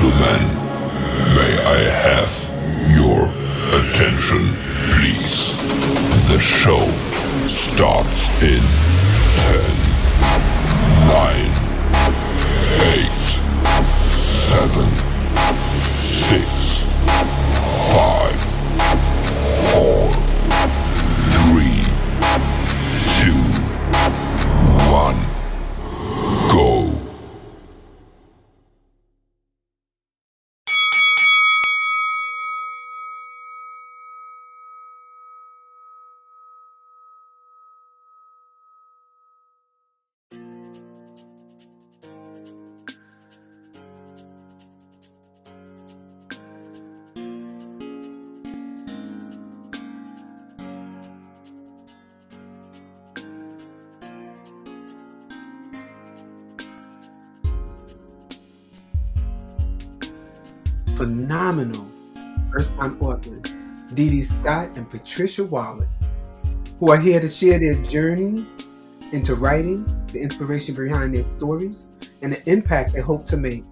gentlemen, may I have your attention, please? The show starts in 10, 9, 8, 7, 6, 5, 4, 3, 2, 1, go. Phenomenal first-time authors, Dee Scott and Patricia Wallace, who are here to share their journeys into writing, the inspiration behind their stories, and the impact they hope to make.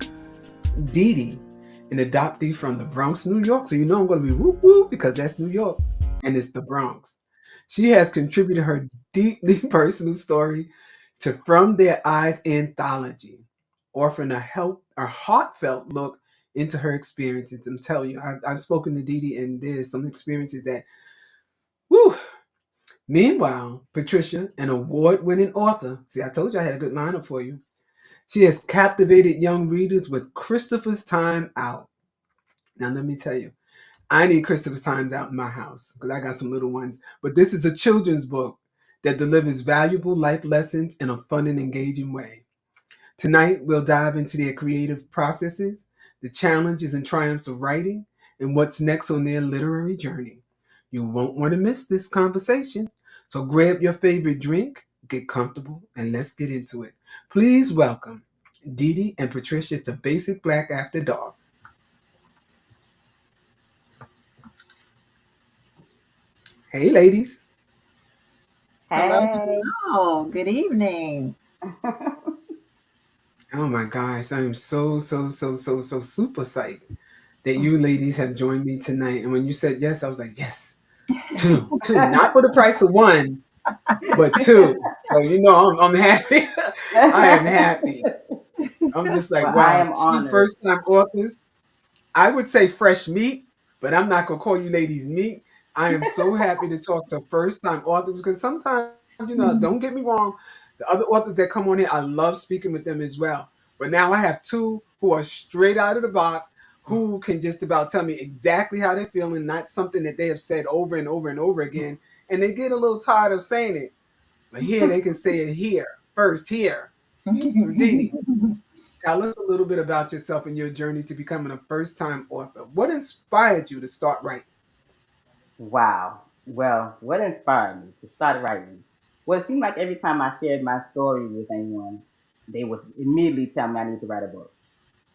Dee, an adoptee from the Bronx, New York, so you know I'm going to be whoop whoop because that's New York, and it's the Bronx. She has contributed her deeply personal story to From Their Eyes anthology, offering a heartfelt look into her experiences. I'm telling you, I've spoken to Dee, and there's some experiences that, whew. Meanwhile, Patricia, an award-winning author, see, I told you I had a good lineup for you. She has captivated young readers with Christopher's Time Out. Now, let me tell you, I need Christopher's Times Out in my house because I got some little ones. But this is a children's book that delivers valuable life lessons in a fun and engaging way. Tonight, we'll dive into their creative processes, the challenges and triumphs of writing, and what's next on their literary journey. You won't want to miss this conversation. So grab your favorite drink, get comfortable, and let's get into it. Please welcome Dee and Patricia to Basic Black After Dark. Hey, ladies. Hello, Hey. hello. Good evening. Oh my gosh, I am so super psyched that you ladies have joined me tonight. And when you said yes, I was like, yes, two, not for the price of one, but two. So you know, I'm happy. I am happy. I'm just like, Well, I wow, am two honored. first time authors. I would say fresh meat, but I'm not gonna call you ladies meat. I am so happy to talk to first time authors because sometimes, don't get me wrong, the other authors that come on here, I love speaking with them as well. But now I have two who are straight out of the box, who can just about tell me exactly how they're feeling, not something that they have said over and over and over again. And they get a little tired of saying it. But here they can say it here, first here. So Dee, tell us a little bit about yourself and your journey to becoming a first time author. What inspired you to start writing? Wow. Well, what inspired me to start writing? Well, it seemed like every time I shared my story with anyone, they would immediately tell me I need to write a book.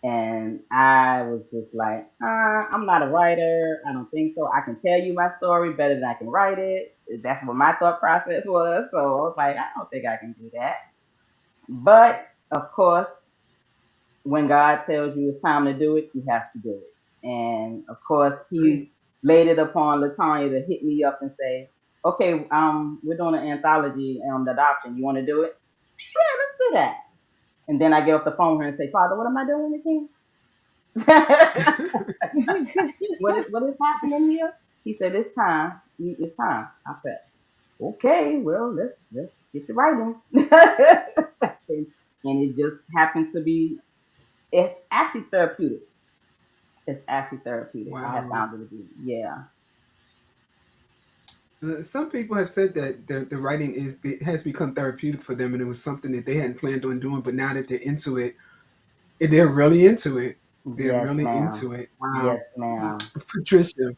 And I was just like, I'm not a writer. I don't think so. I can tell you my story better than I can write it. That's what my thought process was. So I was like, I don't think I can do that. But of course, when God tells you it's time to do it, you have to do it. And of course, Right. He laid it upon Latanya to hit me up and say, "Okay, we're doing an anthology on the adoption. You want to do it? Yeah, let's do that." And then I get off the phone with her and say, "Father, what am I doing again? What is happening here?" He said, "It's time. It's time." I said, "Okay, well, let's get to writing." And it just happens to be. It's actually therapeutic. It's actually therapeutic. I have Wow. found it to be. Yeah. Some people have said that the writing has become therapeutic for them, and it was something that they hadn't planned on doing, but now that they're into it, they're really into it. They're Yes, really ma'am. into it. Wow. Yes, ma'am. Patricia,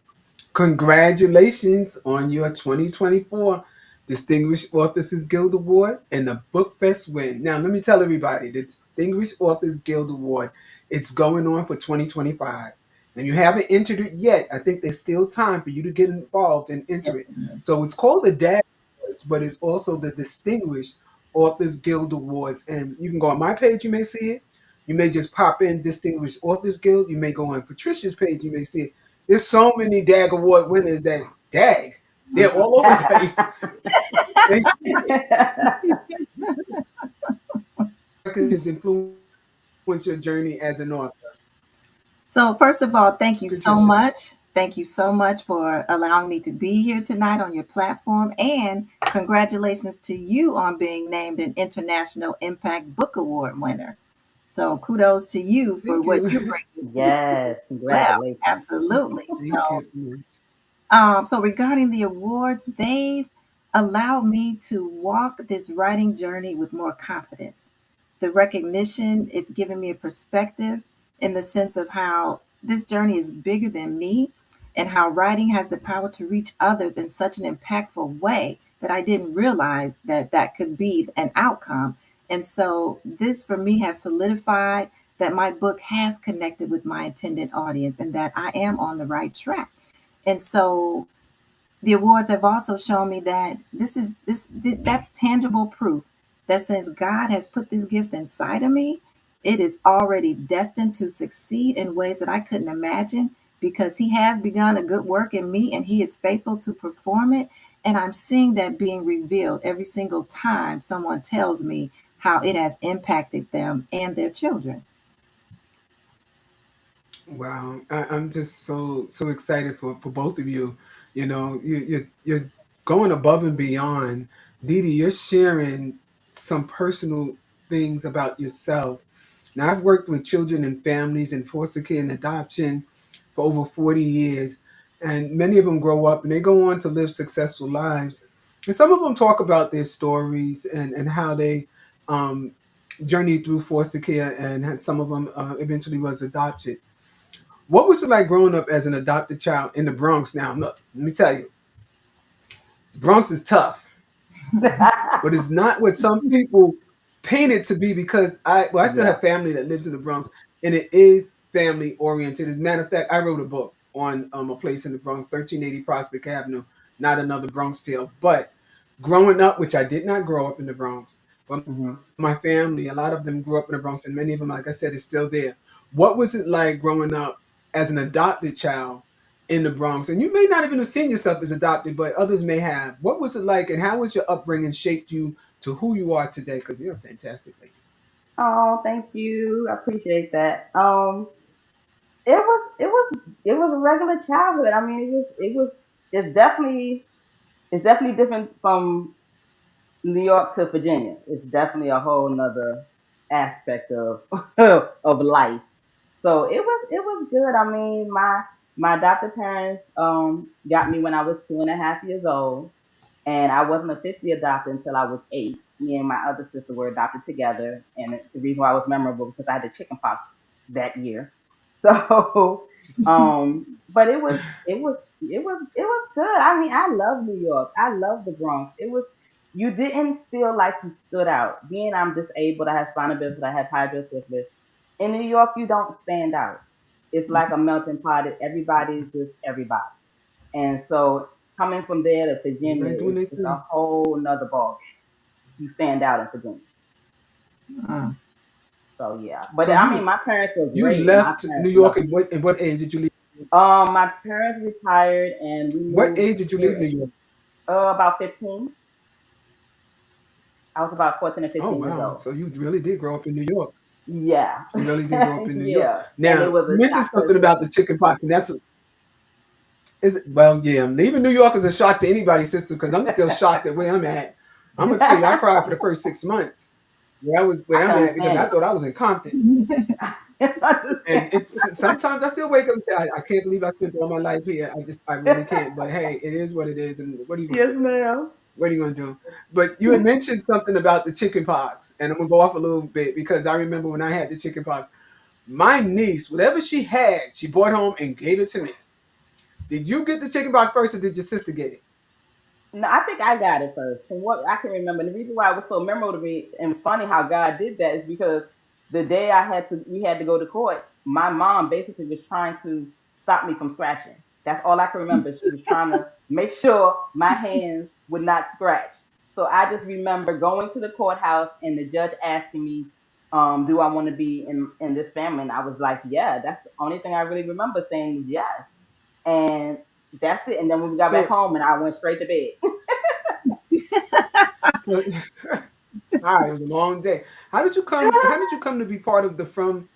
congratulations on your 2024 Distinguished Authors Guild Award and the Book Fest win. Now, let me tell everybody the Distinguished Authors Guild Award, it's going on for 2025. And you haven't entered it yet. I think there's still time for you to get involved and enter Yes, it. it is. So it's called the DAG Awards, but it's also the Distinguished Authors Guild Awards. And you can go on my page, you may see it. You may just pop in Distinguished Authors Guild. You may go on Patricia's page. You may see it. There's so many DAG Award winners that DAG. They're all over the place. They influence your journey as an author. So, first of all, thank you so Patricia. much. Thank you so much for allowing me to be here tonight on your platform. And congratulations to you on being named an International Impact Book Award winner. So, kudos to you for Thank what you're you. bringing to the Yes, table as well. congratulations. Absolutely. Thank you So, so much. so regarding the awards, they've allowed me to walk this writing journey with more confidence. The recognition, it's given me a perspective in the sense of how this journey is bigger than me and how writing has the power to reach others in such an impactful way that I didn't realize that that could be an outcome. And so this for me has solidified that my book has connected with my intended audience and that I am on the right track. And so the awards have also shown me that that's tangible proof that since God has put this gift inside of me, it is already destined to succeed in ways that I couldn't imagine because he has begun a good work in me and he is faithful to perform it. And I'm seeing that being revealed every single time someone tells me how it has impacted them and their children. Wow, I'm just so excited for both of you. You know, you're going above and beyond. Didi, you're sharing some personal things about yourself. Now, I've worked with children and families in foster care and adoption for over 40 years, and many of them grow up and they go on to live successful lives. And some of them talk about their stories and how they um, journeyed through foster care, and some of them eventually was adopted. What was it like growing up as an adopted child in the Bronx? Now, look, let me tell you, the Bronx is tough, but it's not what some people paint it to be. Because I still Yeah. have family that lives in the Bronx, and it is family oriented. As a matter of fact, I wrote a book on a place in the Bronx, 1380 Prospect Avenue, not another Bronx tale. But growing up, which I did not grow up in the Bronx, but Hmm. my family, a lot of them grew up in the Bronx, and many of them, like I said, is still there. What was it like growing up as an adopted child in the Bronx? And you may not even have seen yourself as adopted, but others may have. What was it like, and how was your upbringing shaped you to who you are today? Because you're a fantastic lady. Oh, thank you. I appreciate that. It was a regular childhood. I mean, it's definitely different from New York to Virginia. It's definitely a whole nother aspect of of life. So it was good. I mean, my adopted parents got me when I was 2.5 years old, and I wasn't officially adopted until I was 8. Me and my other sister were adopted together, and the reason why I was memorable because I had the chicken pox that year. So, but it was good. I mean, I love New York. I love the Bronx. You didn't feel like you stood out. Being I'm disabled, I have spinal bifida, I have hydrocephalus. In New York, you don't stand out. It's like a melting pot. Everybody's just everybody. And so coming from there to Virginia, Everybody doing their it's a thing. whole nother ballgame. You stand out in Virginia. Mm. So yeah. But So I mean my parents were you great. My left New parents York loved at me. what age did you leave? My parents retired and we What moved age did you leave here New York? about 15. I was about 14 or Oh 15 years wow! old. So you really did grow up in New York. Yeah. You really did grow up in New York. Yeah. And Now it was you a mentioned shock because something about the chicken pox, and that's is well, yeah. Leaving New York is a shock to anybody's system because I'm still shocked at where I'm at. I'm gonna tell you, I cried for the first 6 months I where I'm can at because understand I it. thought I was in Compton. I can And understand. it's sometimes I still wake up and say, I can't believe I spent all my life here. I really can't. But hey, it is what it is, and what are you gonna Yes, do? ma'am. What are you gonna do? But you had mentioned something about the chicken pox, and I'm gonna go off a little bit because I remember when I had the chicken pox. My niece, whatever she had, she brought home and gave it to me. Did you get the chicken pox first, or did your sister get it? No, I think I got it first. From what I can remember, and the reason why it was so memorable to me and funny how God did that is because the day we had to go to court. My mom basically was trying to stop me from scratching. That's all I can remember. She was trying to make sure my hands would not scratch. So I just remember going to the courthouse and the judge asking me, do I want to be in this family? And I was like, yeah, that's the only thing I really remember saying yes. And that's it. And then when we got back So, home, and I went straight to bed. so all right, it was a long day. How did you come to be part of the From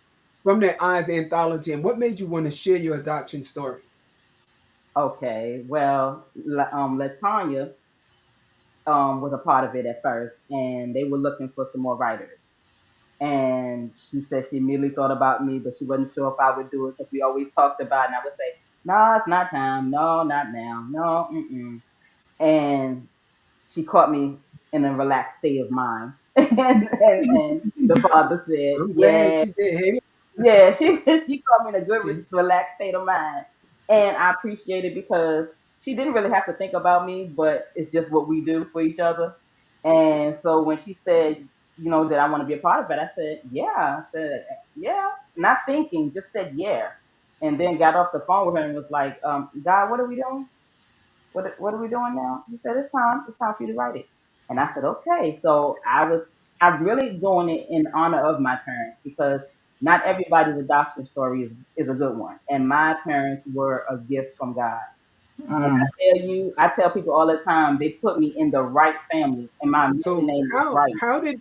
Their Eyes anthology, and what made you want to share your adoption story? Okay, well, Latanya was a part of it at first, and they were looking for some more writers. And she said she immediately thought about me, but she wasn't sure if I would do it because we always talked about it. And I would say, no, it's not time. No, not now. No, mm-mm. And she caught me in a relaxed state of mind. And the father said, I'm glad yeah, you did. Hey, yeah, she caught me in a good, listen. relaxed state of mind, and I appreciate it because she didn't really have to think about me, but it's just what we do for each other. And so when she said, that I want to be a part of it, I said, yeah. I said, yeah, not thinking, just said yeah, and then got off the phone with her and was like, God, what are we doing? What are we doing now? He said, it's time for you to write it. And I said, okay. So I'm really doing it in honor of my parents because not everybody's adoption story is a good one. And my parents were a gift from God. And Mm. I tell people all the time, they put me in the right family and my middle So name is how right. how did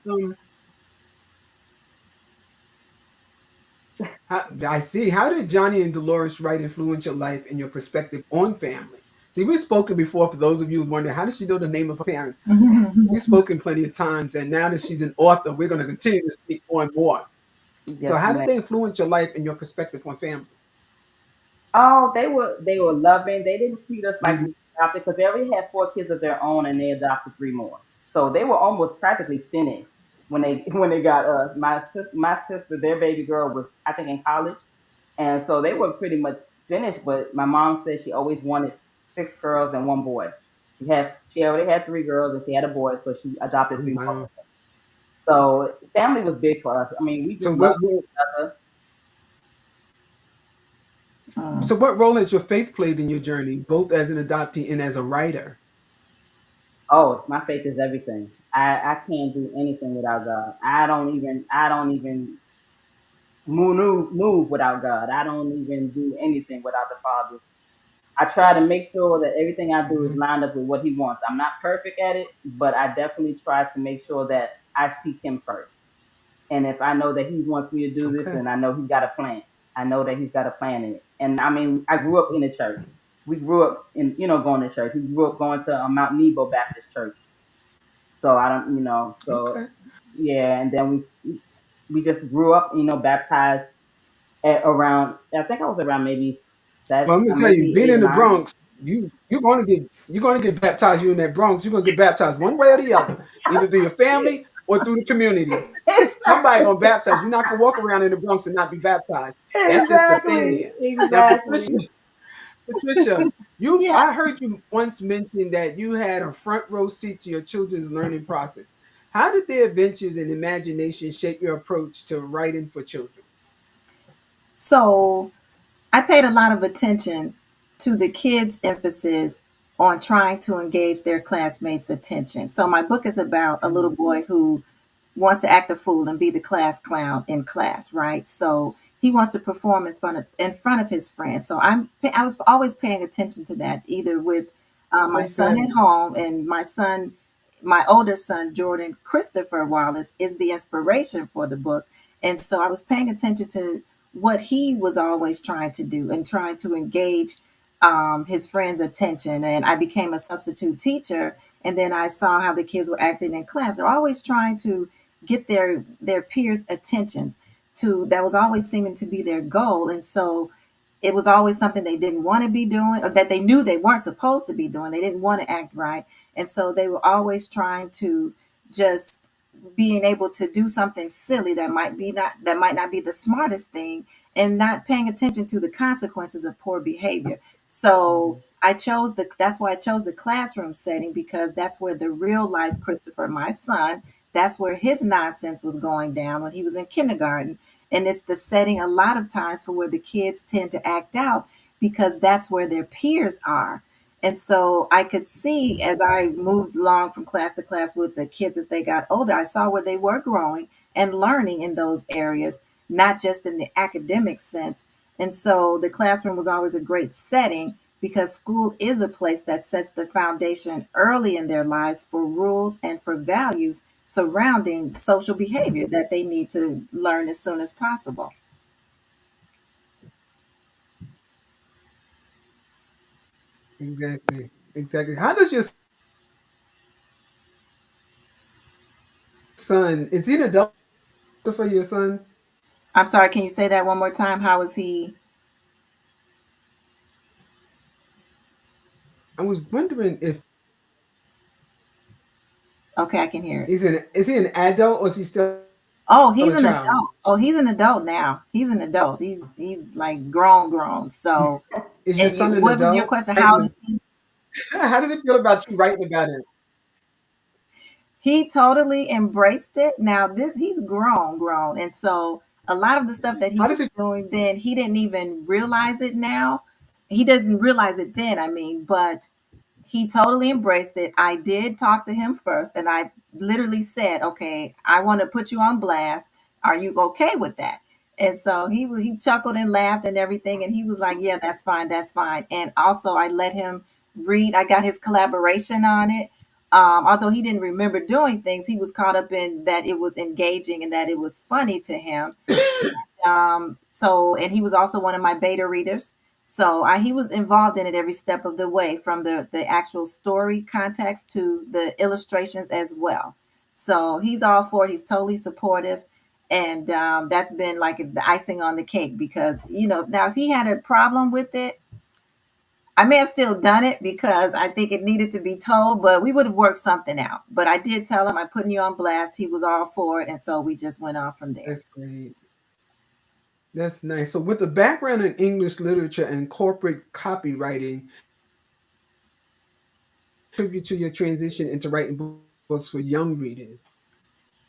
I see how did Johnny and Dolores Wright influence your life and your perspective on family? See, we've spoken before. For those of you who wonder, how did she know the name of her parents? We've spoken plenty of times, and now that she's an author, we're going to continue to speak more and more. So, Yes, how did ma'am. they influence your life and your perspective on family? Oh, they were loving. They didn't treat us like Did we adopted because they already had 4 kids of their own and they adopted 3 more. So they were almost practically finished when they when they got us. My sister, their baby girl was I think in college, and so they were pretty much finished. But my mom said she always wanted 6 girls and 1 boy. She already had 3 girls and she had a boy, so she adopted oh, 3 more. wow. So family was big for us. I mean, we So just loved what, what each other. Mm. so what role has your faith played in your journey, both as an adoptee and as a writer? Oh, my faith is everything. I can't do anything without God. I don't even move without God. I don't even do anything without the Father. I try to make sure that everything I do is Mhm. lined up with what He wants. I'm not perfect at it, but I definitely try to make sure that I seek Him first. And if I know that He wants me to do this, Okay. then I know He's got a plan. I know that He's got a plan in it. And I mean, I grew up in a church. We grew up in going to church. We grew up going to Mount Nebo Baptist Church. So I don't, so Okay. yeah, and then we just grew up, baptized at around. I think I was around maybe Well, I'm gonna tell you, maybe being eight or in the nine. Bronx, you're gonna get baptized. You in that Bronx, you're gonna get baptized one way or the other, either through your family or through the communities. Somebody gonna baptize. You're not gonna walk around in the Bronx and not be baptized. That's just the thing Exactly, there. Now, exactly. Patricia, I Yes. heard you once mention that you had a front row seat to your children's learning process. How did their adventures and imagination shape your approach to writing for children? So I paid a lot of attention to the kids' emphasis on trying to engage their classmates' attention. So my book is about a little Mhm. boy who wants to act a fool and be the class clown in class, right? So he wants to perform in front of his friends. So I was always paying attention to that, either with my son Okay. at home and my older son Jordan Christopher Wallace is the inspiration for the book, and so I was paying attention to what he was always trying to do and trying to engage his friends' attention. And I became a substitute teacher, and then I saw how the kids were acting in class. They're always trying to get their peers' attentions. To that was always seeming to be their goal, and so it was always something they didn't want to be doing or that they knew they weren't supposed to be doing. They didn't want to act right, and so they were always trying to just being able to do something silly that might not be the smartest thing, and not paying attention to the consequences of poor behavior. So Mhm. that's why I chose the classroom setting, because that's where the real life Christopher, my son, that's where his nonsense was going down when he was in kindergarten. And it's the setting a lot of times for where the kids tend to act out, because that's where their peers are. And so I could see, as I moved along from class to class with the kids as they got older, I saw where they were growing, and learning in those areas, not just in the academic sense. And so the classroom was always a great setting because school is a place that sets the foundation early in their lives for rules and for values surrounding social behavior that they need to learn as soon as possible. Exactly. Exactly. How does your son, is he an adult for your son? I'm sorry, can you say that one more time? How is he? I was wondering if Okay, I can hear it. is he an adult or is he still Oh, a he's an child? adult. Oh, he's an adult now. He's an adult. He's like grown. So, Is your and son an what was your adult? question? How old Writing is he? how does it feel about you writing about him? He totally embraced it. Now this he's grown, and so a lot of the stuff that he How was does it doing then, he didn't even realize it now. He doesn't realize it then, I mean, but he totally embraced it. I did talk to him first, and I literally said, "Okay, I want to put you on blast. Are you okay with that?" And so he chuckled and laughed and everything, and he was like, "Yeah, that's fine, that's fine." And also, I let him read. I got his collaboration on it. Although he didn't remember doing things, he was caught up in that it was engaging and that it was funny to him. So, and he was also one of my beta readers. So he was involved in it every step of the way, from the actual story context to the illustrations as well. So he's all for it. He's totally supportive, and that's been like the icing on the cake because now if he had a problem with it, I may have still done it because I think it needed to be told, but we would have worked something out. But I did tell him I'm putting you on blast. He was all for it, and so we just went on from there. That's great. That's nice. So with a background in English literature and corporate copywriting, contribute to your transition into writing books for young readers.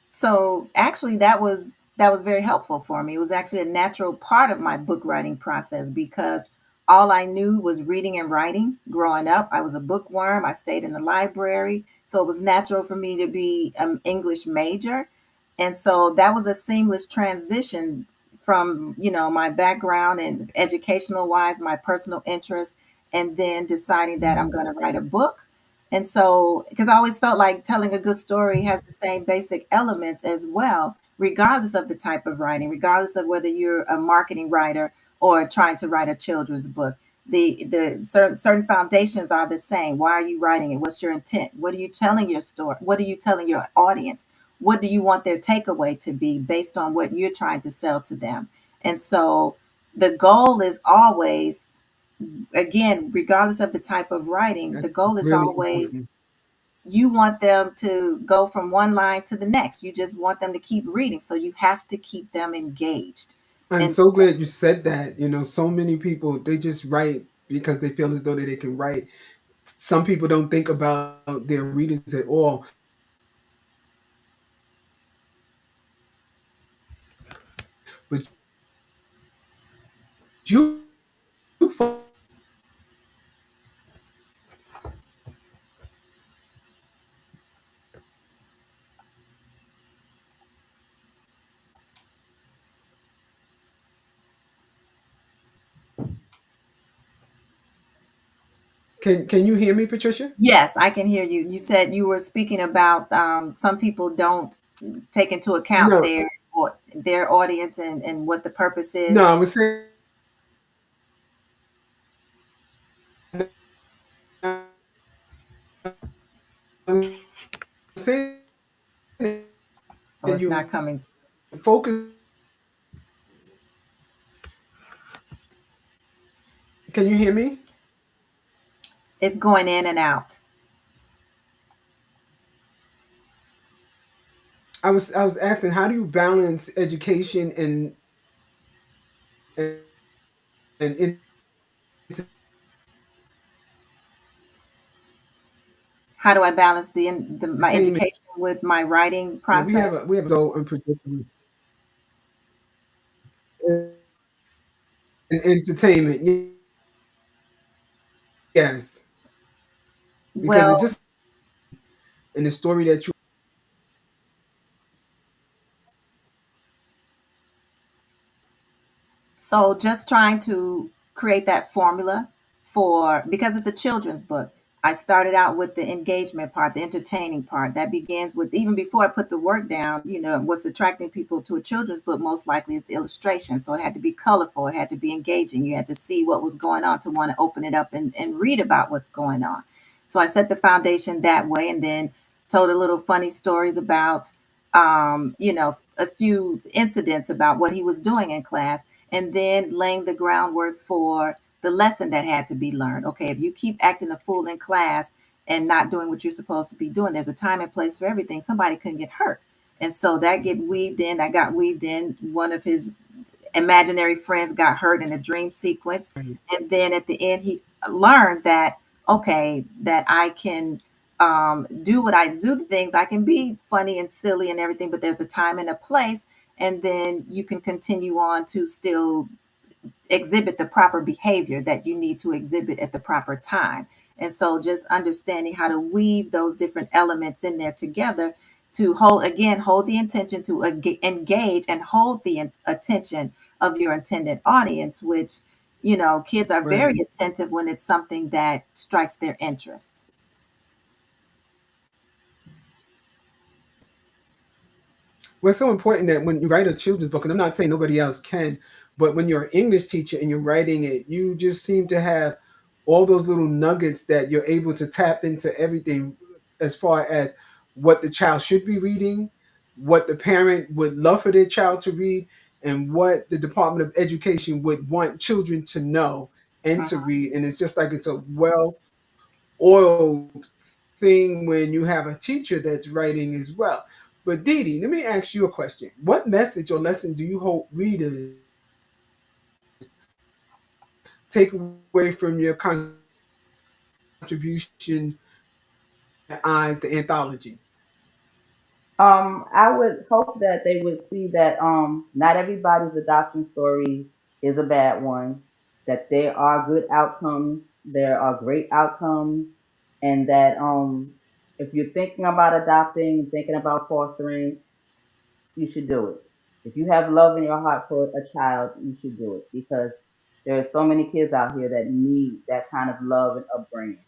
So actually that was very helpful for me. It was actually a natural part of my book writing process because all I knew was reading and writing. Growing up, I was a bookworm. I stayed in the library, so it was natural for me to be an English major. And so that was a seamless transition from, my background and educational wise, my personal interests, and then deciding that I'm going to write a book. And so, because I always felt like telling a good story has the same basic elements as well, regardless of the type of writing, regardless of whether you're a marketing writer or trying to write a children's book. The certain foundations are the same. Why are you writing it? What's your intent? What are you telling your story? What are you telling your audience? What do you want their takeaway to be based on what you're trying to sell to them? And so the goal is always, again, regardless of the type of writing, the That's goal is really always important. you want them to go from one line to the next. You just want them to keep reading. So you have to keep them engaged. I'm And so so, glad you said that. So many people they just write because they feel as though that they can write. Some people don't think about their readers at all. But you can you hear me, Patricia? yes, I can hear you. You said you were speaking about some people don't take into account No, their audience and what the purpose no, is. I was saying I was saying that Oh, it's not you coming. focus. Can you hear me? It's going in and out. I was asking how do you balance education and, and How do I balance my entertainment? education with my writing Yeah, we have process? a we have so unpredictable and entertainment. Yes, because it's Well, just in the story that you So just trying to create that formula for, because it's a children's book. I started out with the engagement part, the entertaining part. That begins with, even before I put the work down, what's attracting people to a children's book most likely is the illustration. So it had to be colorful, it had to be engaging. You had to see what was going on to want to open it up and read about what's going on. So I set the foundation that way, and then told a little funny stories about, a few incidents about what he was doing in class, and then laying the groundwork for the lesson that had to be learned. Okay, if you keep acting a fool in class and not doing what you're supposed to be doing, there's a time and place for everything. Somebody can get hurt. And so that get weaved in. I got weaved in. One of his imaginary friends got hurt in a dream sequence. Right. And then at the end, he learned that, okay, that I can do what I do, the things I can be funny and silly and everything, but there's a time and a place. And then you can continue on to still exhibit the proper behavior that you need to exhibit at the proper time. And so just understanding how to weave those different elements in there together to hold the intention to engage and hold the attention of your intended audience, which, kids are very Right. attentive when it's something that strikes their interest. Well, it's so important that when you write a children's book, and I'm not saying nobody else can, but when you're an English teacher and you're writing it, you just seem to have all those little nuggets that you're able to tap into everything as far as what the child should be reading, what the parent would love for their child to read, and what the Department of Education would want children to know and to Mhm. read. And it's just like it's a well oiled thing when you have a teacher that's writing as well. But Dee Dee, let me ask you a question. What message or lesson do you hope readers take away from your contribution, eyes, the anthology? I would hope that they would see that not everybody's adoption story is a bad one, that there are good outcomes, there are great outcomes, and that if you're thinking about adopting, thinking about fostering, you should do it. If you have love in your heart for a child, you should do it because there are so many kids out here that need that kind of love and upbringing.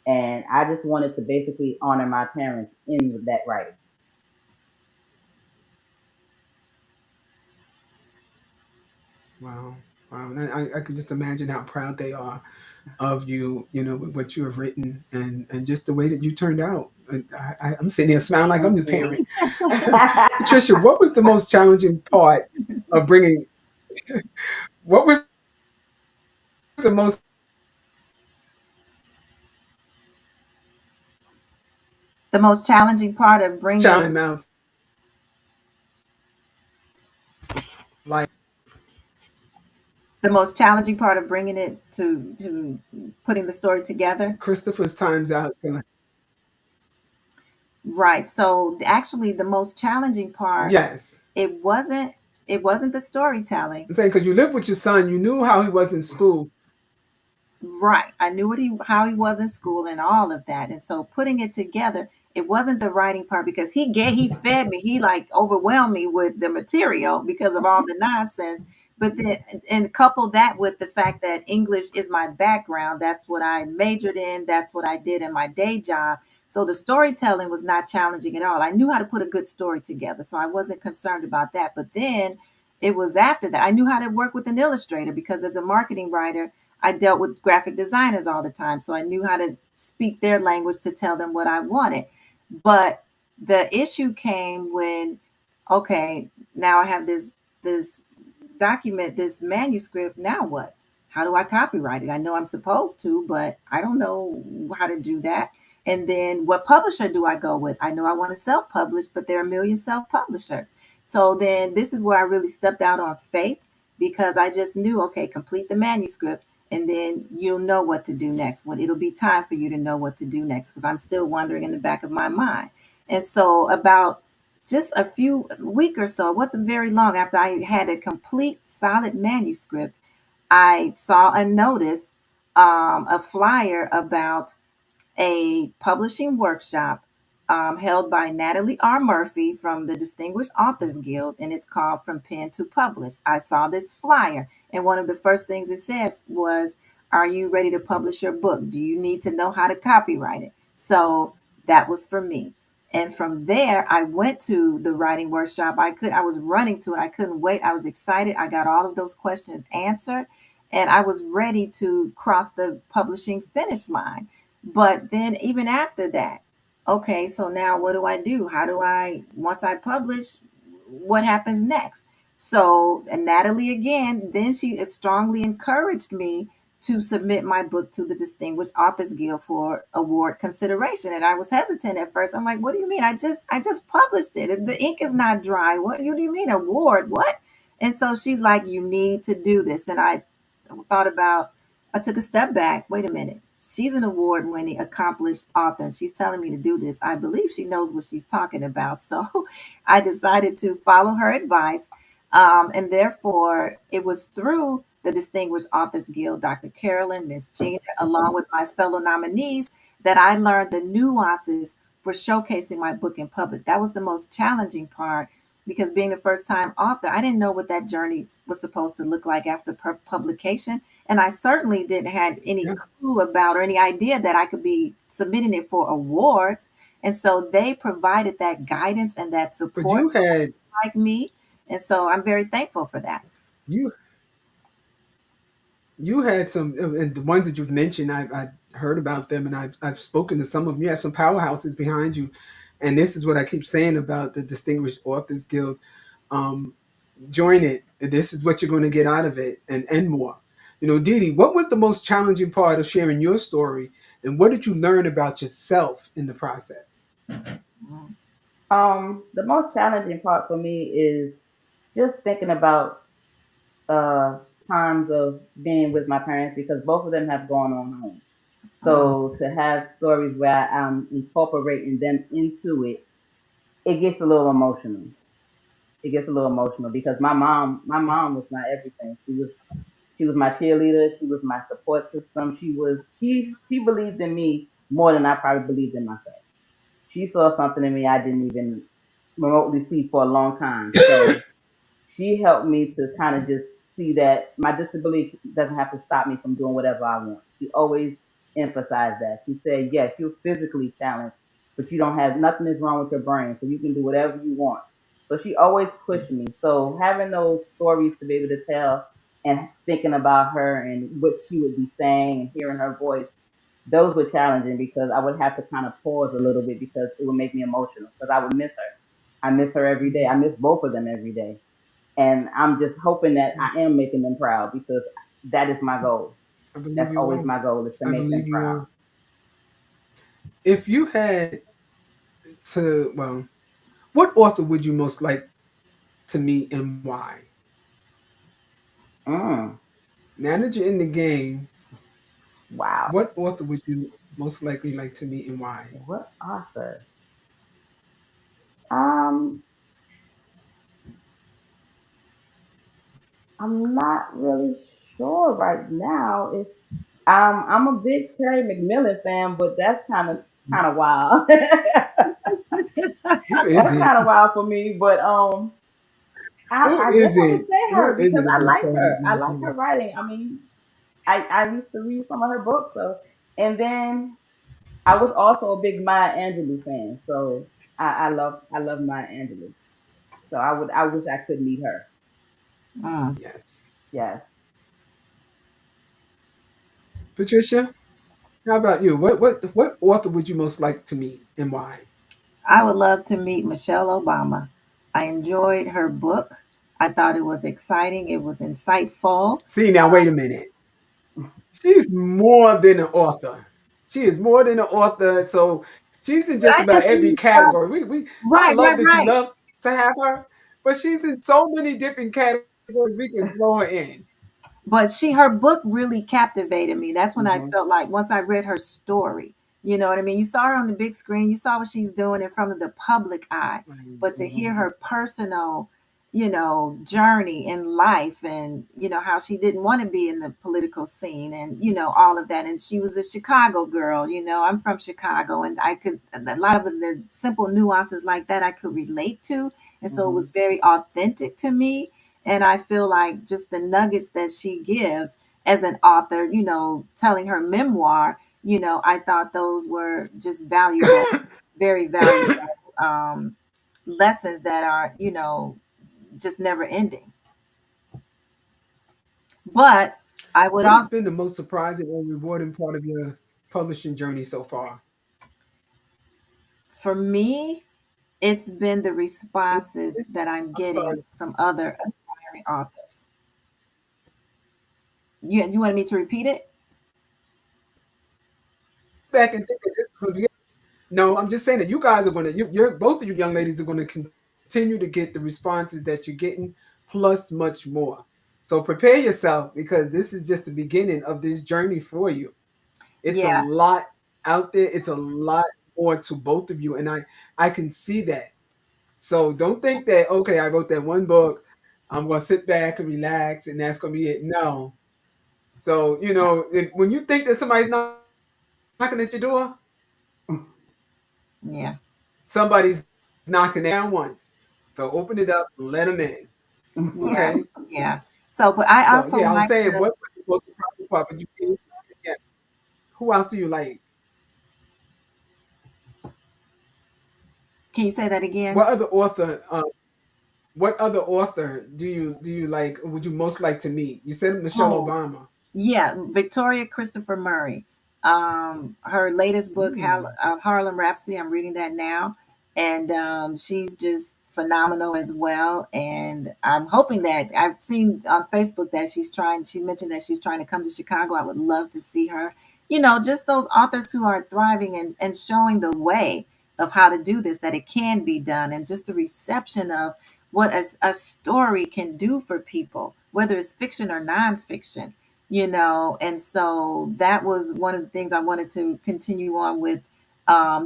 And I just wanted to basically honor my parents in that writing. Wow. Wow. And I could just imagine how proud they are of you, with what you have written and just the way that you turned out. And I'm sitting here smiling like I'm Thank the you. parent. Patricia, what was the most challenging part of bringing, what was the most The most challenging part of challenging bringing amounts like the most challenging part of bringing it to putting the story together. Christopher's times out? Right. So actually the most challenging part, Yes. it wasn't it wasn't the storytelling. I'm saying because you lived with your son, you knew how he was in school. Right. I knew how he was in school and all of that. And so putting it together, it wasn't the writing part because he fed me. He like overwhelmed me with the material because of all the nonsense. But then and couple that with the fact that English is my background. That's what I majored in. That's what I did in my day job. So the storytelling was not challenging at all. I knew how to put a good story together. So I wasn't concerned about that. But then it was after that. I knew how to work with an illustrator because as a marketing writer, I dealt with graphic designers all the time, so I knew how to speak their language to tell them what I wanted. But the issue came when, okay, now I have this document, this manuscript. Now what? How do I copyright it? I know I'm supposed to, but I don't know how to do that. And then what publisher do I go with? I know I want to self-publish, but there are a million self-publishers. So then this is where I really stepped out on faith because I just knew, okay, complete the manuscript and then you'll know what to do next. When it'll be time for you to know what to do next because I'm still wondering in the back of my mind. And so about just a few week or so, it wasn't very long after I had a complete solid manuscript, I saw a notice, a flyer about a publishing workshop held by Natalie R. Murphy from the Distinguished Authors Guild, and it's called From Pen to Publish. I saw this flyer, and one of the first things it says was, "Are you ready to publish your book? Do you need to know how to copyright it?" So that was for me. And from there, I went to the writing workshop. I was running to it. I couldn't wait. I was excited. I got all of those questions answered, and I was ready to cross the publishing finish line. But then, even after that, okay, so now what do I do? How do I, once I publish, what happens next? So, and Natalie again, then she strongly encouraged me to submit my book to the Distinguished Authors Guild for award consideration. And I was hesitant at first. I'm like, what do you mean? I just published it. The ink is not dry. What do you mean award? What? And so she's like, you need to do this. And I thought about, I took a step back. Wait a minute. She's an award winning, accomplished author. And she's telling me to do this. I believe she knows what she's talking about. So I decided to follow her advice. And therefore, it was through the Distinguished Authors Guild, Dr. Carolyn, Miss Gina, along with my fellow nominees, that I learned the nuances for showcasing my book in public. That was the most challenging part because being a first time author, I didn't know what that journey was supposed to look like after publication. And I certainly didn't have any Yeah. clue about or any idea that I could be submitting it for awards. And so they provided that guidance and that But support like me. And so I'm very thankful for that. you you had some, and the ones that you've mentioned, I heard about them, and I've spoken to some of them. You have some powerhouses behind you, and this is what I keep saying about the Distinguished Authors Guild. Um, Join it. And this is what you're going to get out of it, and more. Dee Dee, what was the most challenging part of sharing your story, and what did you learn about yourself in the process? The most challenging part for me is just thinking about uh times of being with my parents because both of them have gone on home. Oh, So to have stories where I'm incorporating them into it, it gets a little emotional. It gets a little emotional because my mom was my everything. She was my cheerleader. She was my support system. She believed in me more than I probably believed in myself. She saw something in me I didn't even remotely see for a long time. So she helped me to kind of just see that my disability doesn't have to stop me from doing whatever I want. She always emphasized that. She said, yes, you're physically challenged, but you don't have nothing is wrong with your brain, so you can do whatever you want. So she always pushed me. So having those stories to be able to tell and thinking about her and what she would be saying and hearing her voice, those were challenging because I would have to kind of pause a little bit because it would make me emotional because I would miss her. I miss her every day. I miss both of them every day. And I'm just hoping that Yeah, I am making them proud because that is my goal. I believe That's you always are. my goal is to I make them believe you proud. are. If you had to, well, what author would you most like to meet and why? Mm, Now that you're in the game, wow. what author would you most likely like to meet and why? What author? Um, I'm not really sure right now. If I'm a big Terry McMillan fan, but that's kind of wild. Who That's isn't? kind of wild for me. But Who I guess I would isn't? say Who her because isn't a I big like fan of her. I Black like her women? writing. I mean, I used to read some of her books. So, and then I was also a big Maya Angelou fan. So I love Maya Angelou. So I wish I could meet her. mm. Yes. Yes. Patricia, how about you? What author would you most like to meet and why? I would love to meet Michelle Obama. I enjoyed her book. I thought it was exciting. It was insightful. See, now wait a minute. She's more than an author. She is more than an author. So she's in But just I about just every mean, category. I right, right, love that you right. love to have her, but she's in so many different categories we can throw her in. But her book really captivated me. That's when I Hmm. felt like once I read her story, you know what I mean? You saw her on the big screen, you saw what she's doing in front of the public eye, but to hear Mhm. her personal, journey in life, and how she didn't want to be in the political scene, and all of that. And she was a Chicago girl. I'm from Chicago, and I could a lot of the simple nuances like that I could relate to, and so it was Hmm. very authentic to me. And I feel like just the nuggets that she gives as an author, telling her memoir, I thought those were just valuable, very valuable um, lessons that are, just never ending. But I would What has also, been the most surprising or rewarding part of your publishing journey so far? for me, it's been the I'm responses that I'm getting sorry. from other aspiring authors. You wanted me to repeat it? Back and think that this is going to be. No, I'm just saying that you guys are going to. You're both of you young ladies are going to continue to get the responses that you're getting, plus much more. So prepare yourself because this is just the beginning of this journey for you. It's a Yeah, lot out there. It's a lot more to both of you, and I can see that. So don't think that okay, I wrote that one book. I'm going to sit back and relax, and that's going to be it. No. So when you think that somebody's knocking at your door, yeah, somebody's knocking down once. So open it up and let them in. yeah, Okay. yeah. So, but I So also yeah, I was like saying to. what was the most surprising part? But yeah. Who else do you like? Can you say that again? What other author? What other author do you like? Would you most like to meet? You said Michelle Oh, Obama. yeah, Victoria Christopher Murray. Her latest book, Mm. Harlem Rhapsody. I'm reading that now, and she's just phenomenal as well. And I'm hoping that I've seen on Facebook that she's trying. She mentioned that she's trying to come to Chicago. I would love to see her. Just those authors who are thriving and showing the way of how to do this, that it can be done, and just the reception of what a story can do for people, whether it's fiction or nonfiction. And so that was one of the things I wanted to continue on with.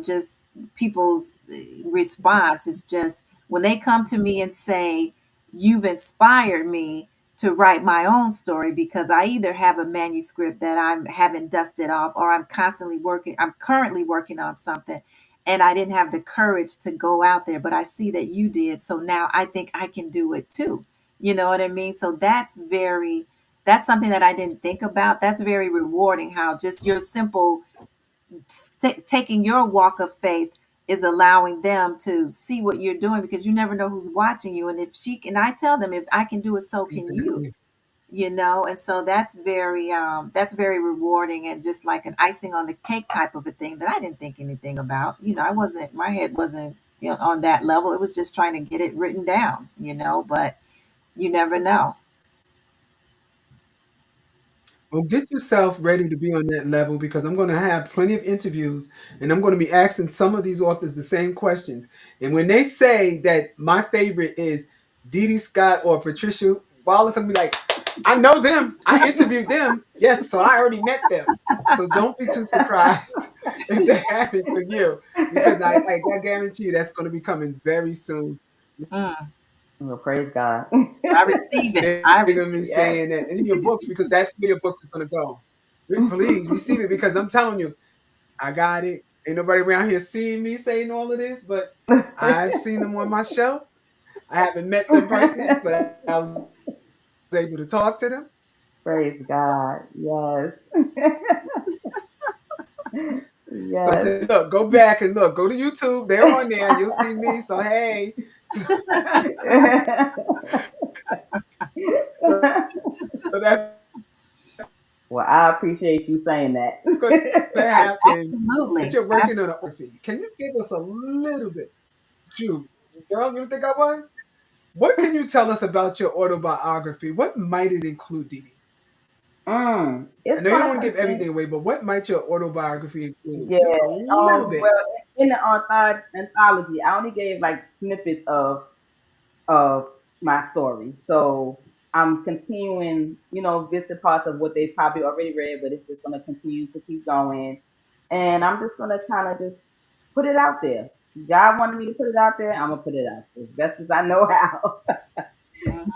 Just people's response is just when they come to me and say, "You've inspired me to write my own story," because I either have a manuscript that I'm having dusted off, or I'm currently working on something, and I didn't have the courage to go out there, but I see that you did, so now I think I can do it too. You know what I mean? So that's something that I didn't think about. That's very rewarding, how just your simple taking your walk of faith is allowing them to see what you're doing, because you never know who's watching you. And if she can, I tell them, if I can do it, so can you. Exactly. And so that's very rewarding, and just like an icing on the cake type of a thing that I didn't think anything about. I wasn't My head wasn't on that level. It was just trying to get it written down. But you never know. Well, get yourself ready to be on that level because I'm going to have plenty of interviews and I'm going to be asking some of these authors the same questions. And when they say that my favorite is Dee Scott or Patricia Wallace, I'm going to be like, I know them. I interviewed them. Yes, so I already met them. So don't be too surprised if that happened to you because I guarantee you that's going to be coming very soon. Mm, Well, praise God. I receive it. They're I going to be receive it. Yes. saying that in your books because that's where your book is going to go. Please receive it because I'm telling you, I got it. Ain't nobody around here seeing me saying all of this, but I've seen them on my shelf. I haven't met them personally, but I was able to talk to them. Praise God. Yes. So Yes. look, go back and look, go to YouTube. They're on there. You'll see me. So hey, so that's Well, I appreciate you saying that. going to happen. That Absolutely. you're working on an orphan. Can you give us a little bit? Shoot, girl, you think I was? What can you tell us about your autobiography? What might it include, Dee? I It's know you don't gonna want to give contain. everything away, but what might your autobiography include? Yeah. Just a little bit. Well, in the anthology, I only gave like snippets of my story. So I'm continuing, bits and parts of what they probably already read, but it's just gonna continue to keep going. And I'm just gonna kind of just put it out there. God wanted me to put it out there. I'm gonna put it out there as best as I know how.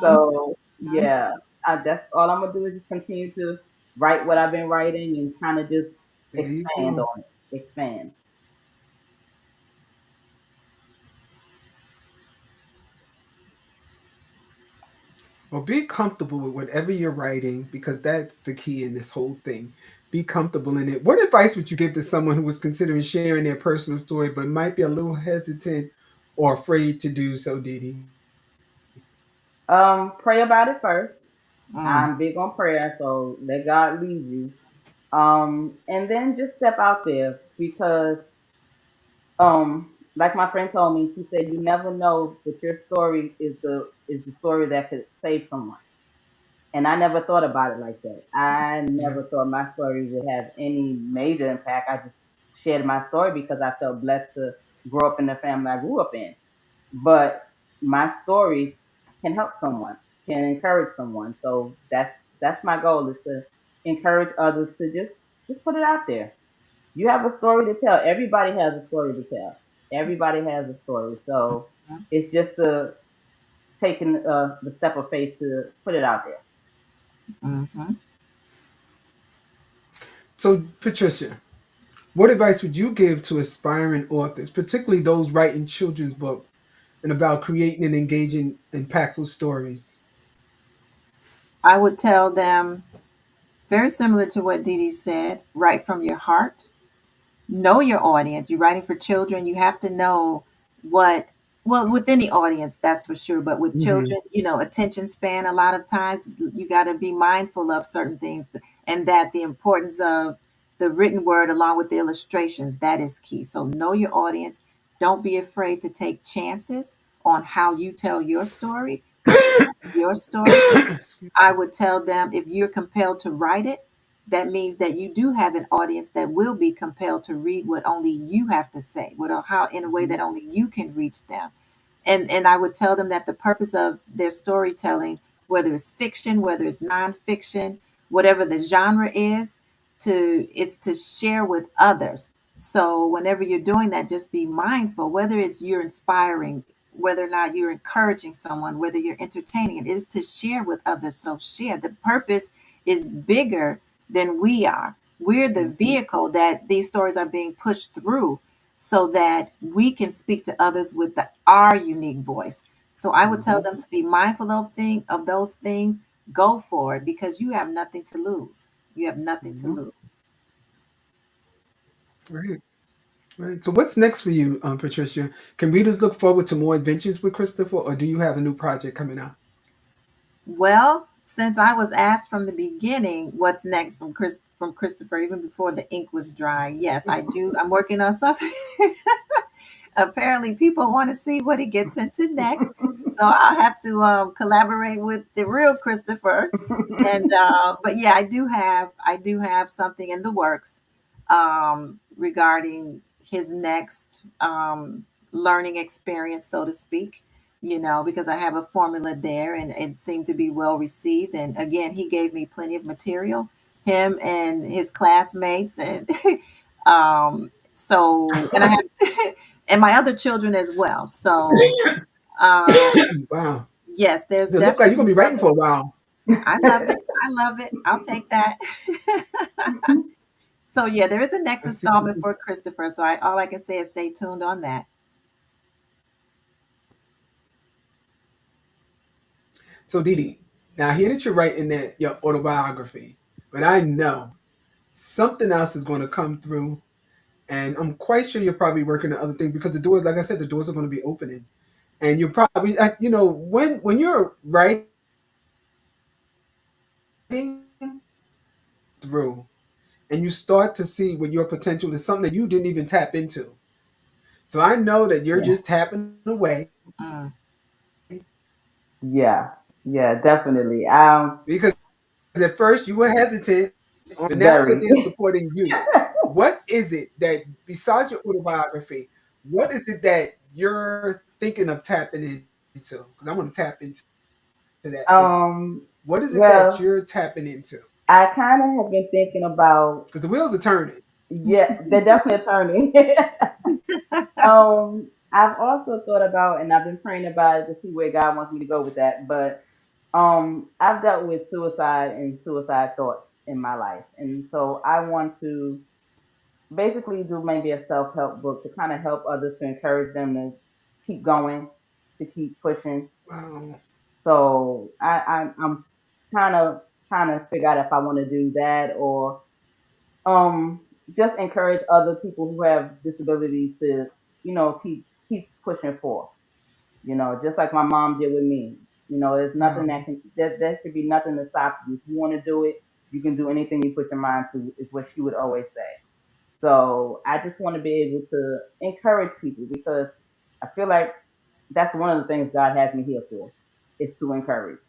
So Mhm. yeah, that's all I'm gonna do is just continue to write what I've been writing and kind of just There you expand go. on it. Expand. Well, be comfortable with whatever you're writing because that's the key in this whole thing. Be comfortable in it. What advice would you give to someone who was considering sharing their personal story but might be a little hesitant or afraid to do so, Didi? Pray about it first. Mm. I'm big on prayer, so let God lead you. And then just step out there because like my friend told me, she said you never know that your story is the story that could save someone. And I never thought about it like that. I Yeah. never thought my story would have any major impact. I just shared my story because I felt blessed to grow up in the family I grew up in. But my story can help someone, can encourage someone. So that's my goal is to encourage others to just put it out there. You have a story to tell. Everybody has a story to tell. Everybody has a story. So it's just taking the step of faith to put it out there. Mhm. So, Patricia, what advice would you give to aspiring authors, particularly those writing children's books and about creating and engaging impactful stories? I would tell them very similar to what Dee Dee said, write from your heart. Know your audience. You're writing for children. You have to know what, well, with any audience, that's for sure. But with Hmm. children, attention span, a lot of times you got to be mindful of certain things and that the importance of the written word along with the illustrations, that is key. So know your audience. Don't be afraid to take chances on how you tell your story because that's your story. Excuse I me. would tell them if you're compelled to write it, that means that you do have an audience that will be compelled to read what only you have to say, how in a way that Mhm. only you can reach them. And I would tell them that the purpose of their storytelling, whether it's fiction, whether it's nonfiction, whatever the genre is, it's to share with others. So whenever you're doing that, just be mindful, whether it's you're inspiring, whether or not you're encouraging someone, whether you're entertaining, it is to share with others. So share. The purpose is bigger than we are. We're the Mhm. vehicle that these stories are being pushed through so that we can speak to others with our unique voice. So I would tell Mhm. them to be mindful of those things. Go for it because you have nothing to lose. You have nothing to Mhm. lose. Right. Right. So, what's next for you, Patricia? Can readers look forward to more adventures with Christopher, or do you have a new project coming out? Well, since I was asked from the beginning what's next from Christopher, even before the ink was dry, yes, I do. I'm working on something. Apparently people want to see what he gets into next. So I'll have to collaborate with the real Christopher. And but yeah, I do have something in the works regarding his next learning experience, so to speak. Because I have a formula there, and it seemed to be well received. And again, he gave me plenty of material, him and his classmates, and and I have and my other children as well. So Wow. yes, there's Does it look like you're definitely gonna be writing something. for a while? I love it. I love it. I'll take that. So yeah, there is a next I see. installment for Christopher. So all I can say is stay tuned on that. So, Didi, now I hear that you're writing that your autobiography, but I know something else is going to come through, and I'm quite sure you're probably working on other things because the doors, like I said, the doors are going to be opening, and you're probably, when you're writing through, and you start to see what your potential is, something that you didn't even tap into. So I know that you're Yeah, just tapping away Mm. yeah, yeah, definitely. because at first you were hesitant, but now they're Very. there supporting you. What is it that, besides your autobiography, what is it that you're thinking of tapping into? Because I want to tap into that for you. um, What is it that well, you're tapping into? I kind of have been thinking about, Because the wheels are turning. yeah, they're definitely turning. I've also thought about, and I've been praying about it to see where God wants me to go with that. But I've dealt with suicide and suicide thoughts in my life, and so I want to basically do maybe a self help book to kind of help others to encourage them to keep going, to keep pushing. Wow. So I'm kind of trying to figure out if I want to do that or um just encourage other people who have disabilities to keep pushing forth. Just like my mom did with me. There's nothing Wow. there should be nothing to stop you. If you want to do it, you can do anything you put your mind to. Is what she would always say. So I just want to be able to encourage people because I feel like that's one of the things God has me here for, is to encourage.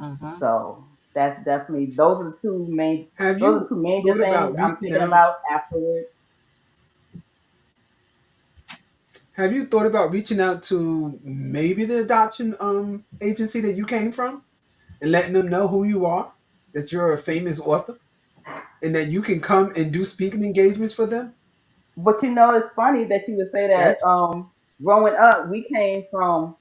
Mm-hmm. So that's definitely Have those are you two major thought things about I'm reaching thinking out? about afterwards. Have you thought about reaching out to maybe the adoption agency that you came from and letting them know who you are, that you're a famous author, and that you can come and do speaking engagements for them? But it's funny that you would say that. That's Growing up, we came from,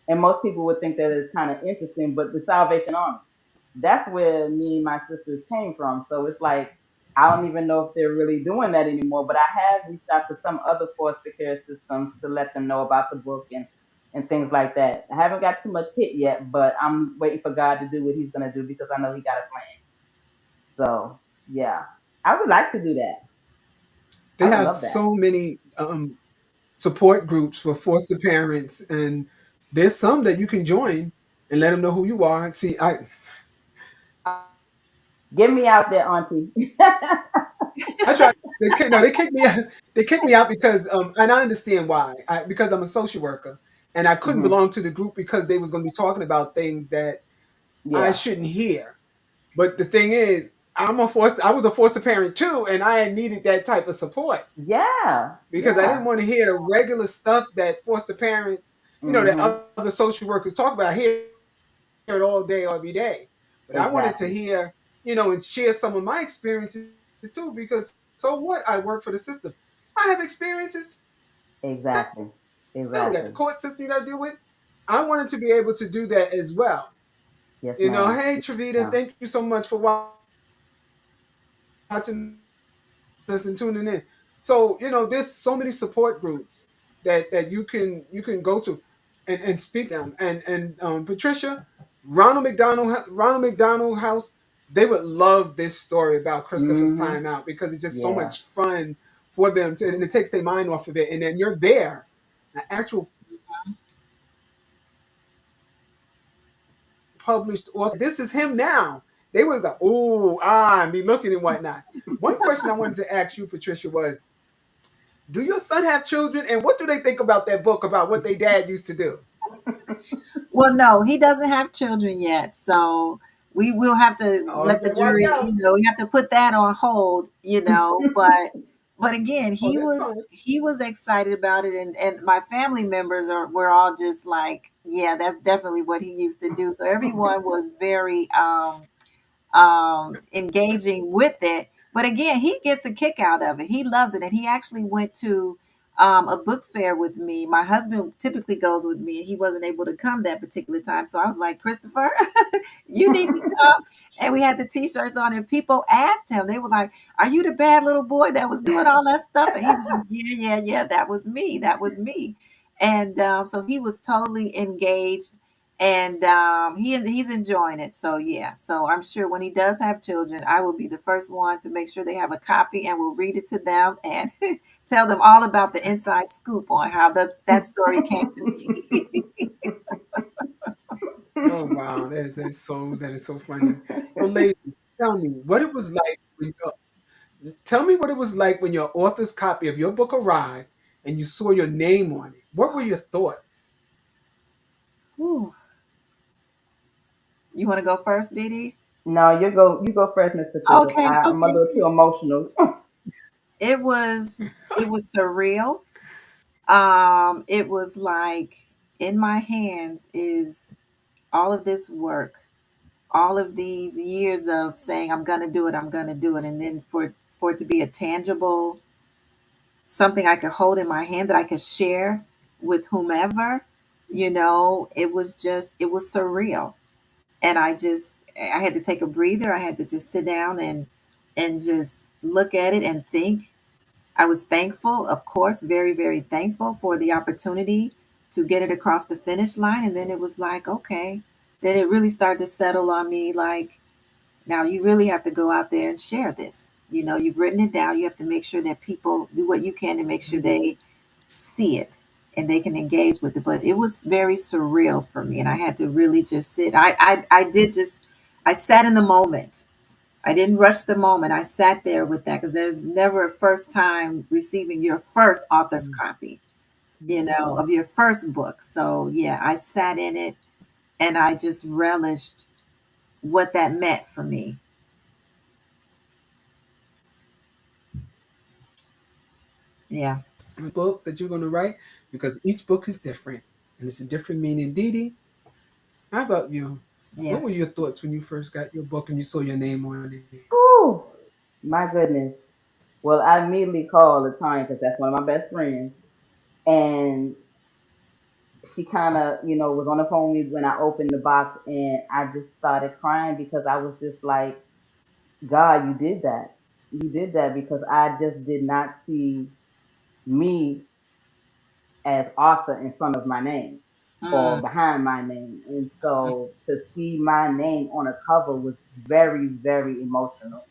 and most people would think that it's kind of interesting, but the Salvation Army. That's where me and my sisters came from. So it's like I don't even know if they're really doing that anymore. But I have reached out to some other foster care systems to let them know about the book and things like that. I haven't got too much hit yet, but I'm waiting for God to do what He's gonna do because I know He got a plan. So yeah, I would like to do that. they I would have love that. so many support groups for foster parents, and there's some that you can join and let them know who you are. See, Get me out there, Auntie. I tried. No, they kicked me out. They kicked me out because, and I understand why. Because I'm a social worker, and I couldn't Hmm. belong to the group because they was going to be talking about things that I Yeah. shouldn't hear. But the thing is, I was a foster parent too, and I needed that type of support Yeah. because I didn't Yeah. want to hear the regular stuff that foster parents, that Hmm. other social workers talk about. I hear it all day, every day. But I wanted to Exactly. hear, and share some of my experiences too, because so what? I work for the system. I have experiences Exactly. too that the Exactly. court system you got to deal with. I wanted to be able to do that as well. Yes, ma'am. Hey Yes, Travita, ma'am. thank you so much for watching us and tuning in. So there's so many support groups that you can go to and speak them. And Patricia, Ronald McDonald House, they would love this story about Christopher's Hmm. time out because it's just so Yeah. much fun for them to, and it takes their mind off of it. And then you're there, an actual published author. This is him now. They would go, ooh, and be looking and whatnot. One question I wanted to ask you, Patricia, was, do your son have children, and what do they think about that book about what their dad used to do? Well, no, he doesn't have children yet, so we will have to Oh, you let the better watch jury, out. we have to put that on hold, but again, Oh, he that's was fine. he was excited about it, and my family members were all just like, yeah, that's definitely what he used to do. So everyone was very engaging with it. But again, he gets a kick out of it. He loves it. And he actually went to a book fair with me. My husband typically goes with me, and he wasn't able to come that particular time. So I was like, Christopher, you need to come. And we had the t-shirts on, and people asked him, they were like, are you the bad little boy that was doing all that stuff? And he was like, yeah, that was me. That was me. And so he was totally engaged, and he's enjoying it. So yeah, so I'm sure when he does have children, I will be the first one to make sure they have a copy, and we'll read it to them and tell them all about the inside scoop on how that story came to be. Oh wow, that is so funny. So, ladies, tell me what it was like. Tell me what it was like when your author's copy of your book arrived and you saw your name on it. What were your thoughts? Whew. You want to go first, Dee Dee? No, you go first, Miss Patricia. Okay, I'm a okay. little too emotional. It was surreal. It was like, in my hands is all of this work, all of these years of saying I'm going to do it, I'm going to do it, and then for it to be a tangible something I could hold in my hand that I could share with whomever, it was surreal. and I had to take a breather. I had to just sit down and just look at it and think. I was thankful, of course, very, very thankful for the opportunity to get it across the finish line. And then it was like, okay, then it really started to settle on me like, now you really have to go out there and share this. You know, you've written it down. You have to make sure that people do what you can to make sure they see it and they can engage with it. But it was very surreal for me. And I had to really just sit. I sat in the moment. I didn't rush the moment. I sat there with that because there's never a first time receiving your first author's copy, of your first book. So, yeah, I sat in it and I just relished what that meant for me. Yeah, A book that you're going to write because each book is different and it's a different meaning. Dee Dee, how about you? yeah. What were your thoughts when you first got your book and you saw your name on it? Whew, my goodness. Well, I immediately called Latanya because that's one of my best friends, and she kind of, was on the phone with me when I opened the box, and I just started crying because I was just like, God, you did that. You did that because I just did not see me as author in front of my name or Mm, behind my name. And so to see my name on a cover was very, very emotional.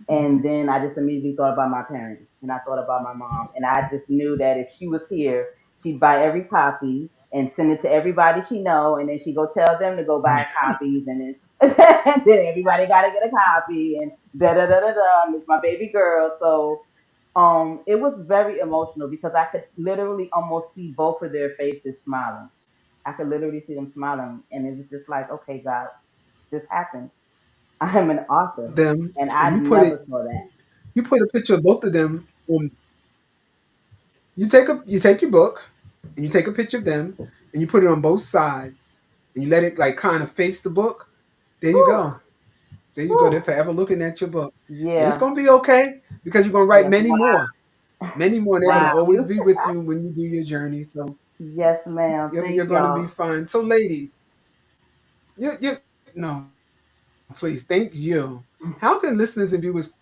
And then I just immediately thought about my parents and I thought about my mom. And I just knew that if she was here, she'd buy every copy and send it to everybody she know. And then she'd go tell them to go buy copies. And then, and then everybody got to get a copy and da da da da da. And it's my baby girl. So it was very emotional because I could literally almost see both of their faces smiling. I could literally see them smiling. And it was just like, okay, God, this happened. I am an author. Them And and I never saw that. you put a picture of both of them on. You take your book and you take a picture of them and you put it on both sides and you let it like kind of face the book. There you Whew, go. There you go. They're whew. forever looking at your book. And it's Yeah. gonna be okay because you're gonna write Yes, many ma'am. more. Many more. They're gonna wow. Thank always you. be with you when you do your journey. So Yes, ma'am. you're Thank gonna be y'all. fine. So ladies, you no, please, thank you. How can listeners and viewers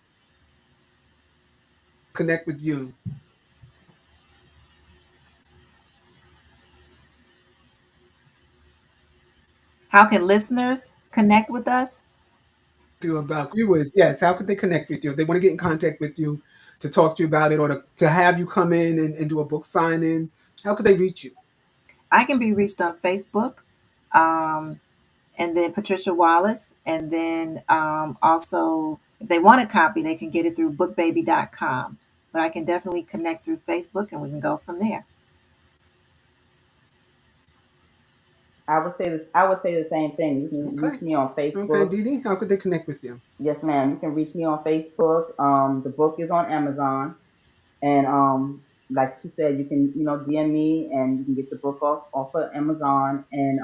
connect with you? How can listeners connect with us? You about viewers, yes. How could they connect with you? If they want to get in contact with you to talk to you about it or to have you come in and do a book signing, how could they reach you? I can be reached on Facebook, um, and then Patricia Wallace. And then also, if they want a copy, they can get it through bookbaby.com. But I can definitely connect through Facebook and we can go from there. I would say the same thing. You can Okay. reach me on Okay, Facebook. Dee Dee, how could they connect with you? Yes, ma'am. You can reach me on Facebook. The book is on Amazon. And like she said, you can, DM me and you can get the book off of Amazon. And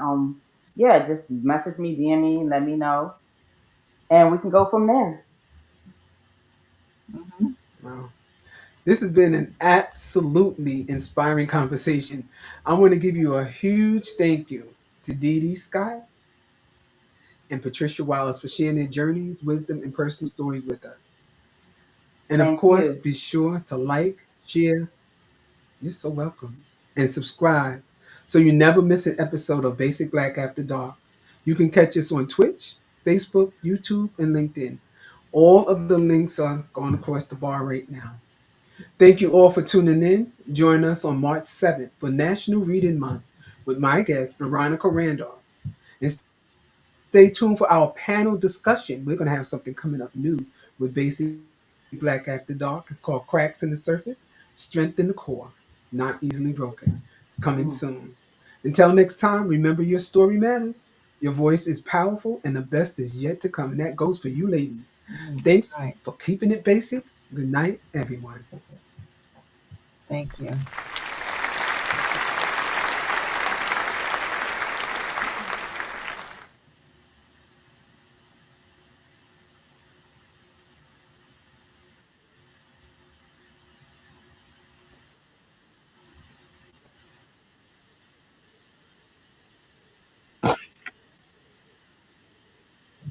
yeah, just message me, DM me, let me know. And we can go from there. Hmm. Wow. This has been an absolutely inspiring conversation. I want to give you a huge thank you to Dee Dee Scott and Patricia Wallace for sharing their journeys, wisdom, and personal stories with us. And of Thank course, you. be sure to like, share, you're so welcome, and subscribe so you never miss an episode of Basic Black After Dark. You can catch us on Twitch, Facebook, YouTube, and LinkedIn. All of the links are going across the bar right now. Thank you all for tuning in. Join us on March 7th for National Reading Month with my guest, Veronica Randolph. And stay tuned for our panel discussion. We're going to have something coming up new with Basic Black After Dark. It's called Cracks in the Surface, Strength in the Core, Not Easily Broken. It's coming Mm, soon. Until next time, remember your story matters. Your voice is powerful, and the best is yet to come. And that goes for you, ladies. Thanks Right. for keeping it basic. Good night, everyone. Thank you.